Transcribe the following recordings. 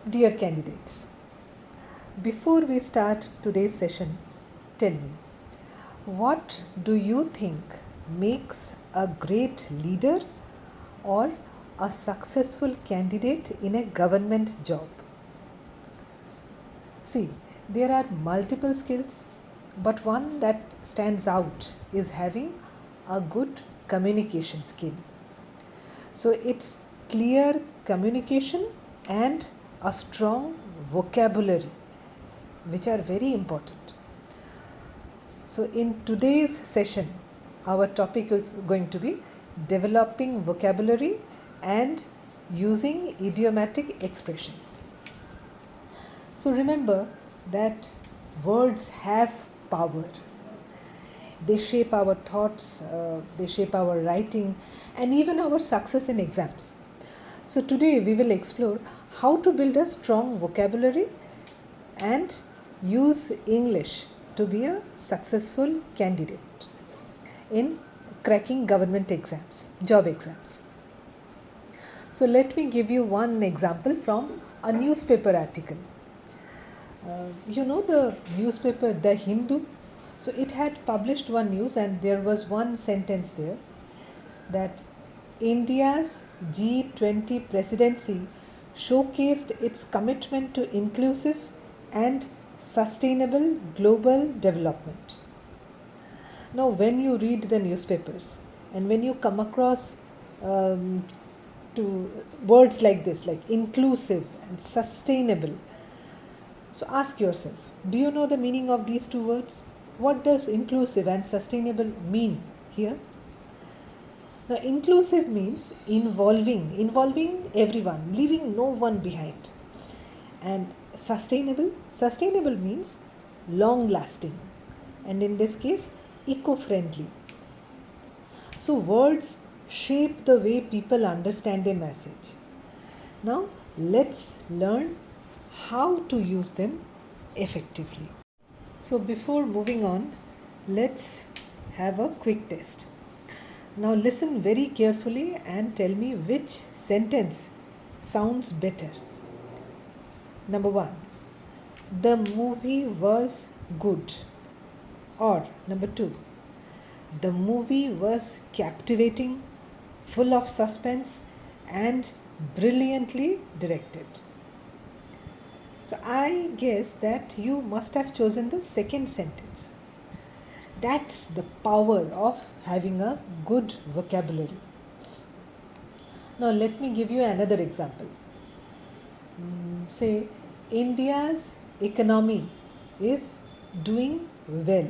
Dear candidates, before we start today's session, tell me, what do you think makes a great leader or a successful candidate in a government job? See, there are multiple skills, but one that stands out is having a good communication skill. So it's clear communication and a strong vocabulary, which are very important. So in today's session, our topic is going to be developing vocabulary and using idiomatic expressions. So remember that words have power. They shape our thoughts, they shape our writing, and even our success in exams. So today we will explore how to build a strong vocabulary and use English to be a successful candidate in cracking government exams, job exams. So let me give you one example from a newspaper article. You know the newspaper The Hindu? So it had published one news, and there was one sentence there that India's G20 presidency showcased its commitment to inclusive and sustainable global development. Now, when you read the newspapers and when you come across to words like this, like inclusive and sustainable, so ask yourself, do you know the meaning of these two words? What does inclusive and sustainable mean here? Now, inclusive means involving everyone, leaving no one behind. And sustainable means long lasting, and in this case, eco friendly. So, words shape the way people understand a message. Now, let's learn how to use them effectively. So, before moving on, let's have a quick test. Now, listen very carefully and tell me which sentence sounds better. Number one, the movie was good. Or number two, the movie was captivating, full of suspense, and brilliantly directed. So I guess that you must have chosen the second sentence. That's the power of having a good vocabulary. Now let me give you another example. Say, India's economy is doing well.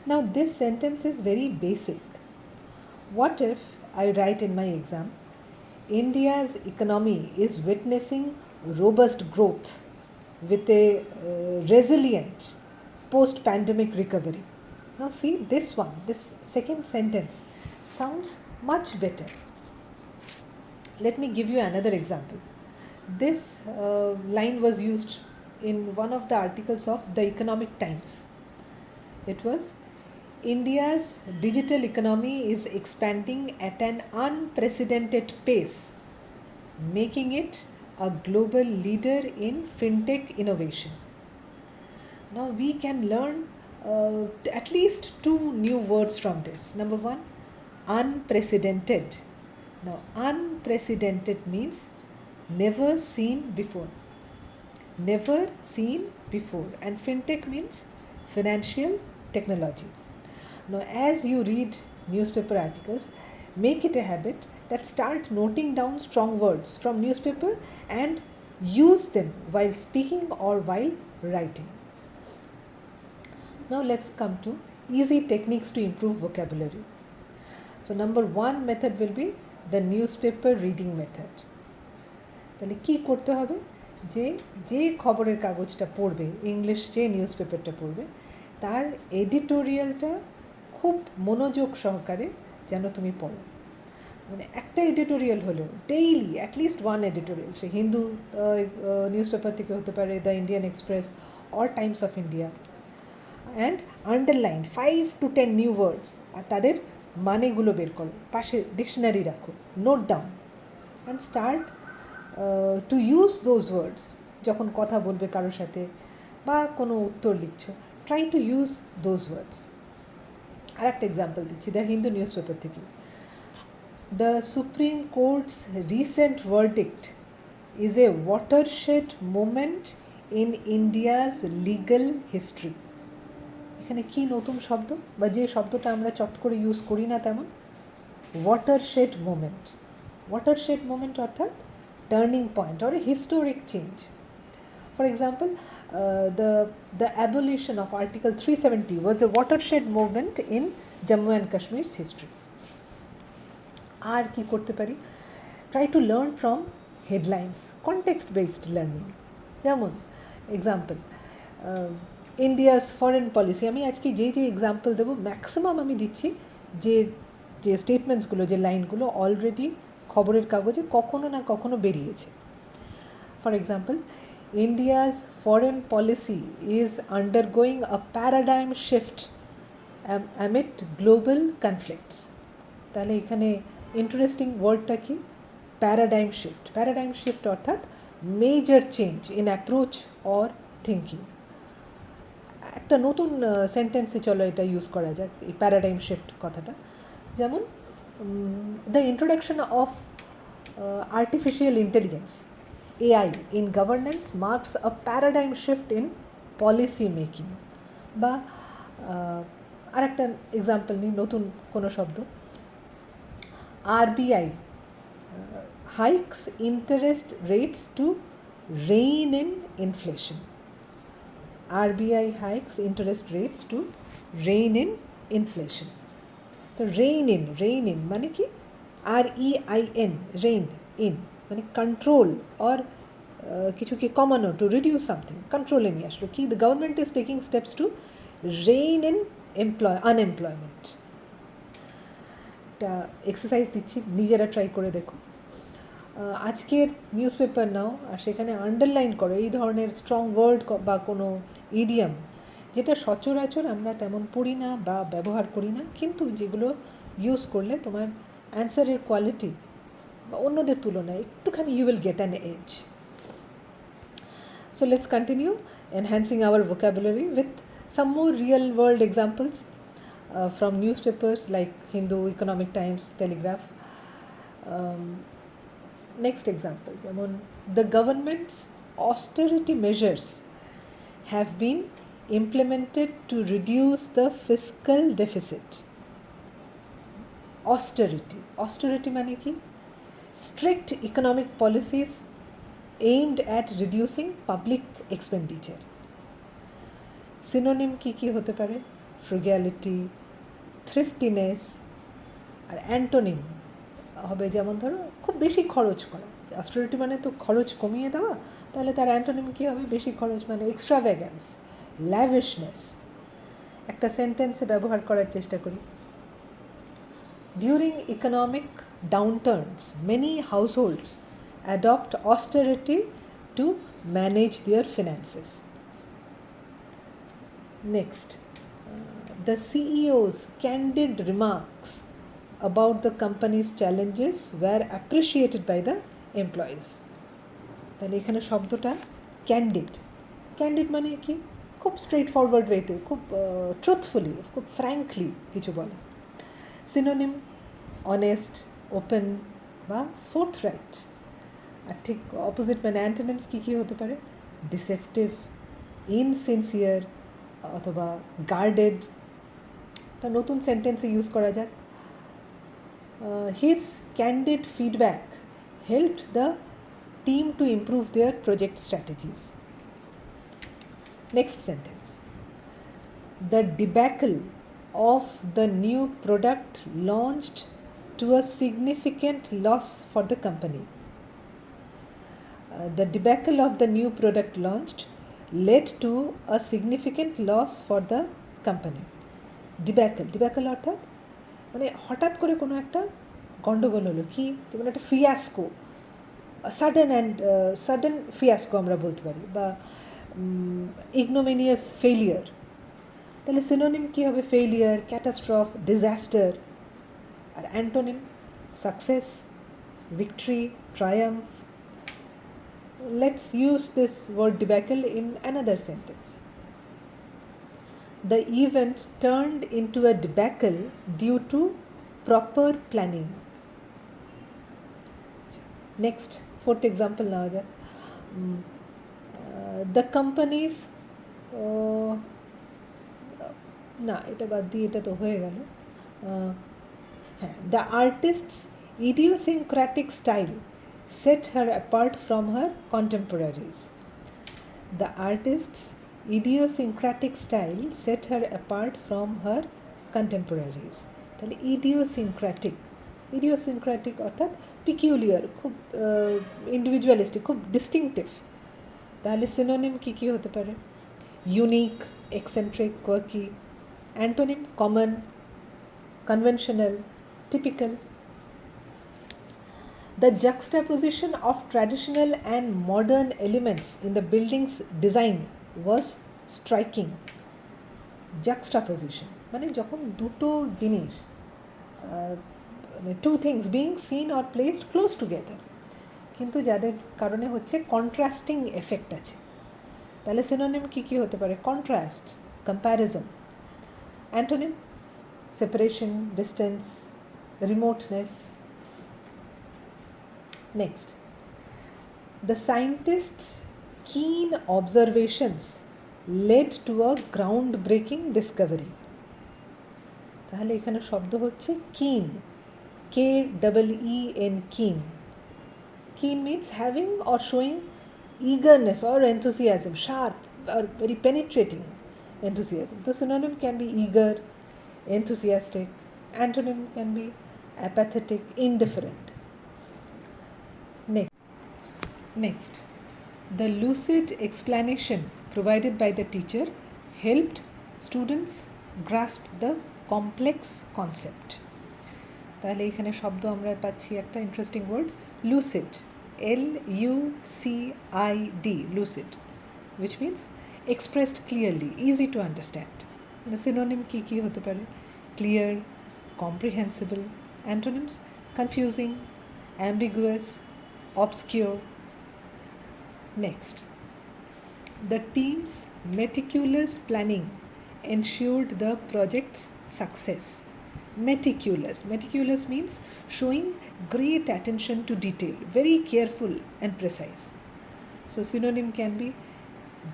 Now this sentence is very basic. What if I write in my exam, India's economy is witnessing robust growth with a resilient post pandemic recovery. Now, see this one, this second sentence sounds much better. Let me give you another example. This line was used in one of the articles of the Economic Times. It was, India's digital economy is expanding at an unprecedented pace, making it a global leader in fintech innovation. Now we can learn at least two new words from this. Number one, unprecedented. Now, unprecedented means never seen before. Never seen before. And fintech means financial technology. Now, as you read newspaper articles, make it a habit that start noting down strong words from newspaper and use them while speaking or while writing. Now let's come to easy techniques to improve vocabulary. So number one method will be the newspaper reading method. তাহলে কি করতে হবে, যে যে খবরের কাগজটা পড়বে, English যে নিউজপেপারটা পড়বে, তার এডিটোরিয়ালটা খুব মনোযোগ সহকারে যেন তুমি পড়ো। মানে একটা এডিটোরিয়াল হলেও ডেইলি অ্যাটলিস্ট ওয়ান এডিটোরিয়াল, সে হিন্দু নিউজপেপার থেকে হতে পারে, the Indian Express or Times of India, and underline 5 to 10 new words, আর তাদের মানেগুলো বের করো, পাশে ডিকশনারি রাখো, note down, and start to use those words যখন কথা বলবে কারোর সাথে বা কোনো উত্তর লিখছো, try to use those words. আর একটা এক্সাম্পল দিচ্ছি দ্য হিন্দু নিউজ পেপার থেকে। The Supreme courts recent verdict is a watershed moment in India's legal history. এখানে কি নতুন শব্দ, বা যে শব্দটা আমরা চট করে ইউজ করি না তেমন, ওয়াটারশেড মোমেন্ট। ওয়াটারশেড মোমেন্ট অর্থাৎ turning point or a historic change. For example, the abolition of Article 370 was a watershed movement in Jammu and Kashmir's history. আর কি করতে পারি? Try to learn from headlines, context-based learning. যেমন example, India's foreign policy. আমি আজকে যে example দেবো maximum আমি দিচ্ছি যে স্টেটমেন্টসগুলো, যে লাইনগুলো অলরেডি খবরের কাগজে কখনো না কখনো বেরিয়েছে। For example, India's foreign policy is undergoing a paradigm shift amid global conflicts. তাহলে এখানে ইন্টারেস্টিং ওয়ার্ডটা কি? Paradigm shift. প্যারাডাইম শিফট অর্থাৎ major change in approach or thinking. একটা নতুন সেন্টেন্সে চলো এটা ইউজ করা যাক, এই প্যারাডাইম শিফট কথাটা। যেমন the introduction of artificial intelligence AI in governance marks a paradigm shift in policy making. বা আরেকটা এক্সাম্পল নিই, নতুন কোনো শব্দ, RBI hikes interest rates to rein in inflation. RBI hikes interest rates to rein in inflation. তো rein in মানে কি? REIN, rein in মানে কন্ট্রোল অর কিছুকে কমানো, টু রিডিউস সামথিং, কন্ট্রোলে নিয়ে আসলো। কি? The government is taking steps to rain in unemployment. একটা এক্সারসাইজ দিচ্ছি, নিজেরা ট্রাই করে দেখো। আজকের নিউজ পেপার নাও আর সেখানে আন্ডারলাইন করো এই ধরনের স্ট্রং ওয়ার্ড বা কোনো ইডিয়াম যেটা সচরাচর আমরা তেমন পড়ি না বা ব্যবহার করি না, কিন্তু যেগুলো ইউজ করলে তোমার অ্যান্সারের কোয়ালিটি বা অন্যদের তুলনায় একটুখানি you will get an edge. So let's continue enhancing our vocabulary with some more real world examples from newspapers like Hindu, Economic Times, Telegraph. Next example, যেমন the government's austerity measures have been implemented to reduce the fiscal deficit. Austerity মানে কি? Strict economic policies aimed at reducing public expenditure. Synonym কি হতে পারে? Frugality, thriftiness, আর antonym হবে যেমন ধরো খুব বেশি খরচ করা। অস্টেরিটি মানে তো খরচ কমিয়ে দেওয়া, তাহলে তার অ্যান্টোনিম কী হবে? বেশি খরচ মানে এক্সট্রাভ্যাগেন্স, ল্যাভিশনেস। একটা সেন্টেন্সে ব্যবহার করার চেষ্টা করি। During economic downturns, many households adopt austerity to manage their finances. Next, the CEO's candid remarks about the company's challenges were appreciated by the employees. তাহলে এখানে শব্দটা ক্যান্ডিড মানে কি? খুব স্ট্রেট ফরওয়ার্ড ওয়েতে, খুব ট্রুথফুলি, খুব ফ্র্যাঙ্কলি কিছু বলে। সিনোনিম অনেস্ট, ওপেন বা ফোর্থরাইট। আর ঠিক অপোজিট মানে অ্যান্টোনিমস কী হতে পারে? ডিসেপটিভ, ইনসিনসিয়ার অথবা গার্ডেড। একটা নতুন সেন্টেন্সে ইউজ করা যাক। His candid feedback helped the team to improve their project strategies. Next sentence. The debacle of the new product launched to a significant loss for the company. The debacle of the new product launched led to a significant loss for the company. ডিব্যাকল অর্থাৎ মানে হঠাৎ করে কোনো একটা গণ্ডগোল হলো, কি যেমন একটা ফিয়াস্কো, সাডেন ফিয়াস্কো আমরা বলতে পারি, বা ইগনোমিনিয়াস ফেইলিয়ার। তাহলে সিনোনিম কী হবে? Failure, catastrophe, disaster. আর antonym success, victory, triumph. let's use this word debacle in another sentence. The event turned into a debacle due to proper planning. Next, fourth example now. The company's না এটা বাদ দিয়ে এটা তো হয়ে গেল হ্যাঁ the artist's idiosyncratic style set her apart from her contemporaries. The artist's idiosyncratic style set her apart from her contemporaries. তাহলে idiosyncratic অর্থাৎ peculiar, খুব ইন্ডিভিজুয়ালিস্টিক, খুব ডিস্টিংটিভ। তাহলে সিনোনিম কী কী হতে পারে? Unique, eccentric, quirky. Antonym common, conventional, typical. The juxtaposition of traditional and modern elements in the building's design was striking. Juxtaposition মানে যখন দুটো জিনিস, two things being seen or placed close together, কিন্তু যাদের কারণে হচ্ছে কন্ট্রাস্টিং এফেক্ট আছে। তাহলে সিনোনিম কী কী হতে পারে? Contrast, comparison. Antonym separation, distance, remoteness. Next, the scientists' keen observations led to a groundbreaking discovery. তাহলে এখানে শব্দ হচ্ছে keen, K-E-E-N, keen. Keen means having or showing eagerness or enthusiasm, sharp or very penetrating enthusiasm. The synonym can be eager, enthusiastic. Antonym can be apathetic, indifferent. Next, the lucid explanation provided by the teacher helped students grasp the complex concept. তাহলে এখানে শব্দ আমরা পাচ্ছি একটা interesting word, lucid, L-U-C-I-D, lucid, which means expressed clearly, easy to understand. The synonym কী কী হতে পারে? Clear, comprehensible. Antonyms confusing, ambiguous, obscure. Next, the team's meticulous planning ensured the project's success. Meticulous means showing great attention to detail, very careful and precise. So synonym can be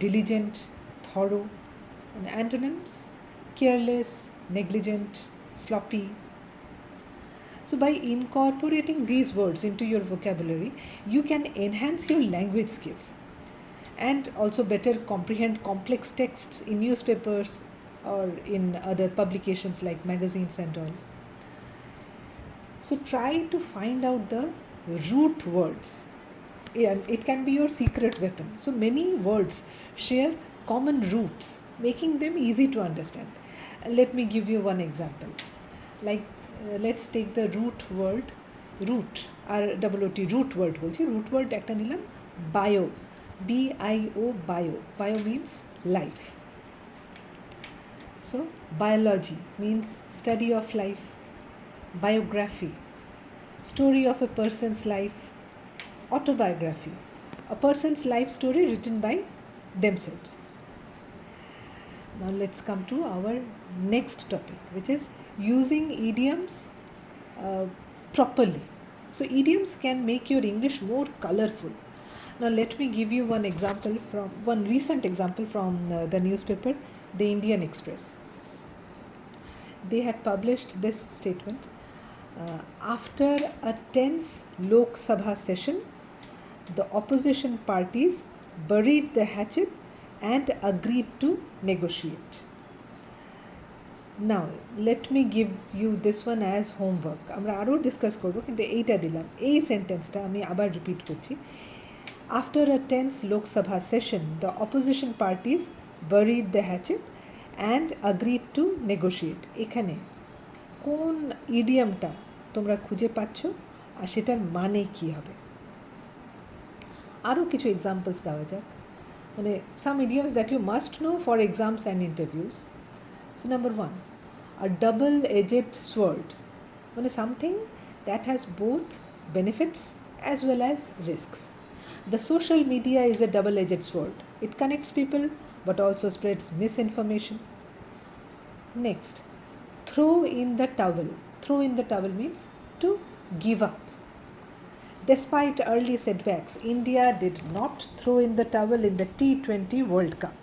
diligent, thorough. And antonyms careless, negligent, sloppy. So by incorporating these words into your vocabulary, you can enhance your language skills and also better comprehend complex texts in newspapers or in other publications like magazines and all. So try to find out the root words. It can be your secret weapon. So many words share common roots, making them easy to understand. Let me give you one example. Like let's take the root word, root, R-O-O-T, root word বলছি। root word একটা নিলাম, bio, B-I-O, bio. Bio means life. So biology means study of life. Biography, story of a person's life. Autobiography, a person's life story written by themselves. Now let's come to our next topic, which is using idioms properly. So idioms can make your English more colorful. Now let me give you one recent example from the newspaper, The Indian Express. They had published this statement. After a tense Lok Sabha session, the opposition parties buried the hatchet and agreed to negotiate. Now let me give you this one as homework. আমরা আরও discuss করবো, কিন্তু এইটা দিলাম, এই সেন্টেন্সটা আমি আবার রিপিট করছি। After a tense Lok Sabha session, the opposition parties buried the hatchet and agreed to negotiate. এখানে কোন ইডিয়ামটা তোমরা খুঁজে পাচ্ছ আর সেটার মানে কী হবে? আরও কিছু এক্সাম্পলস দেওয়া যাক, মানে some idioms that you must know for exams and interviews. So number 1, a double-edged sword, মানে something that has both benefits as well as risks. The social media is a double-edged sword. It connects people but also spreads misinformation. Next, throw in the towel. Throw in the towel means to give up. Despite early setbacks, India did not throw in the towel in the T20 World Cup.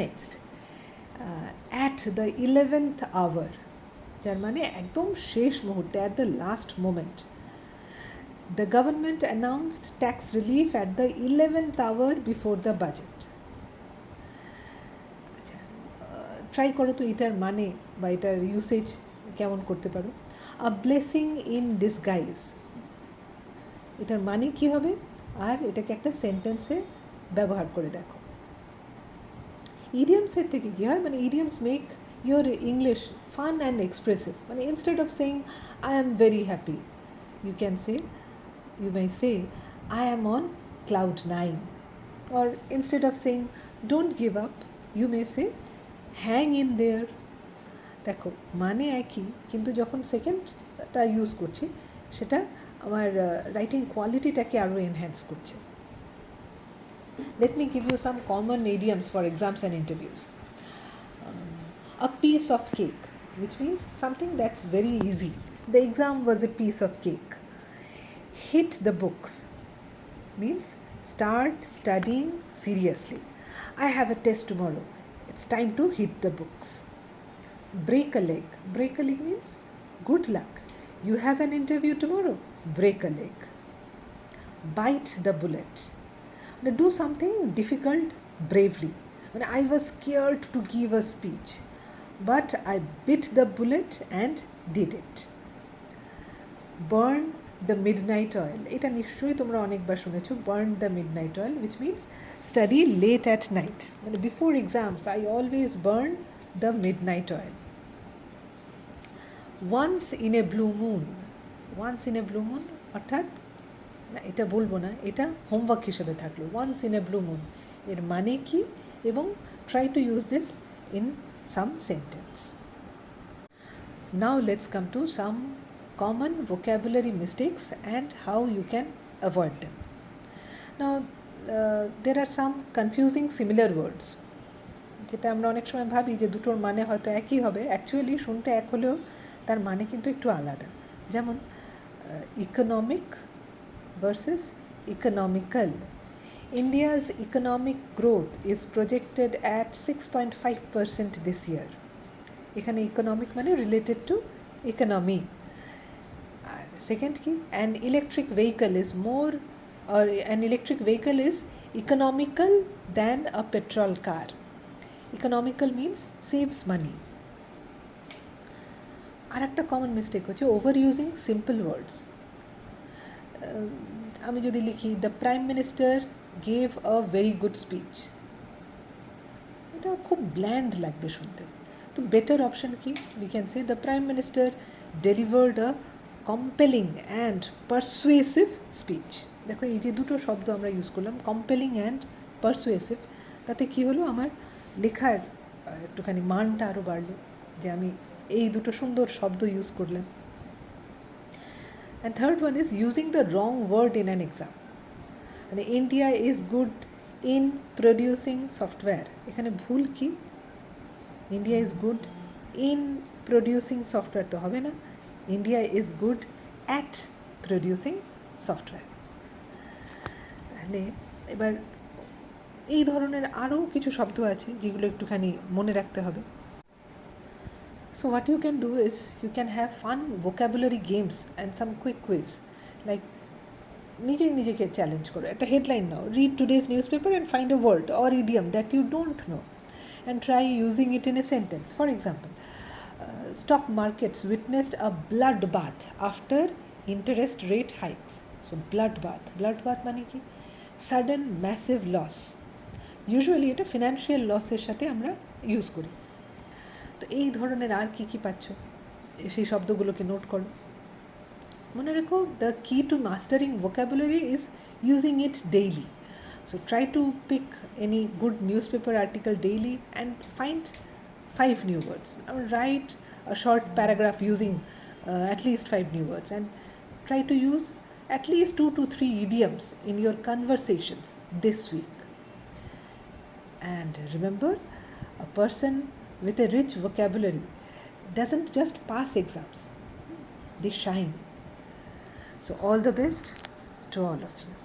Next, at the 11th hour, যার মানে একদম শেষ মুহূর্তে, at the last moment, the government announced tax relief at the 11th hour before the budget. আচ্ছা, try করো তো এটার মানে বা এটার ইউসেজ কেমন করতে পারো। আ ব্লেসিং ইন ডিসগাইজ, এটার মানে কী হবে আর এটাকে একটা সেন্টেন্সে ব্যবহার করে দেখো। ইডিয়ামসের থেকে কী হয়, মানে idioms make your English fun and expressive. মানে instead of saying I am very happy, you may say I am on cloud 9, or instead of saying don't give up, you may say hang in there. দেখো মানে একই, কিন্তু যখন সেকেন্ডটা use করছি সেটা আমার writing কোয়ালিটিটাকে আরও এনহ্যান্স করছে। Let me give you some common idioms for exams and interviews. A piece of cake, which means something that's very easy. The exam was a piece of cake. Hit the books means start studying seriously. I have a test tomorrow. It's time to hit the books. Break a leg. Break a leg means good luck. You have an interview tomorrow. Break a leg. Bite the bullet. Now do something difficult bravely. When I was scared to give a speech, but I bit the bullet and did it. Burn the midnight oil. এটা নিশ্চয়ই তোমরা অনেকবার শুনেছো, burn the midnight oil, which means study late at night. মানে before exams I always burn the midnight oil. Once in a blue moon. Once in a blue moon অর্থাৎ না, এটা বলবো না, এটা হোমওয়ার্ক হিসেবে থাকলো। once in a blue moon এর মানে কি, এবং try to use this in some sentence. Now let's come to some common vocabulary mistakes and how you can avoid them. Now there are some confusing similar words, যেটা আমরা অনেক সময় ভাবি যে দুটোর মানে হয়তো একই হবে, অ্যাকচুয়ালি শুনতে এক হলেও তার মানে কিন্তু একটু আলাদা। যেমন economic versus economical. India's economic growth is projected at 6.5% this year. এখানে economic মানে related to economy. আর সেকেন্ড কি, an electric vehicle is economical than a petrol car. Economical means saves money. আর একটা কমন মিস্টেক হচ্ছে overusing simple words. আমি যদি লিখি the prime minister gave a very good speech, এটা খুব ব্ল্যান্ড লাগবে শুনতে। তো বেটার অপশন কি, we can say the prime minister delivered a compelling and persuasive speech. দেখো এই যে দুটো শব্দ আমরা ইউজ করলাম, কম্পেলিং অ্যান্ড পারসুয়েসিভ, তাতে কী হলো, আমার লেখার একটুখানি মানটা আরও বাড়লো যে আমি এই দুটো সুন্দর শব্দ ইউজ করলাম। And third one is using the wrong word in an exam. And India is good in producing software. এখানে ভুল কি, India is good in producing software তো হবে না, India is good at producing software. তাহলে এবার এই ধরনের আরও কিছু শব্দ আছে যেগুলো একটুখানি মনে রাখতে হবে। So what you can do is you can have fun vocabulary games and some quick quiz, like নিজেকে চ্যালেঞ্জ করো, একটা headline now, read today's newspaper and find a word or idiom that you don't know and try using it in a sentence. For example, stock markets witnessed a bloodbath after interest rate hikes. So bloodbath মানে কি, sudden massive loss. Usually এটা financial লসের সাথে আমরা use করি। তো এই ধরনের আর কী কী পাচ্ছ সেই শব্দগুলোকে নোট করো, মনে রেখো the key to mastering vocabulary is using it daily. So try to pick any good news paper article daily and find 5 new words. Write a short paragraph using at least 5 new words and try to use at least 2 to 3 idioms in your conversations this week. And remember, a person with a rich vocabulary doesn't just pass exams, they shine. So, all the best to all of you.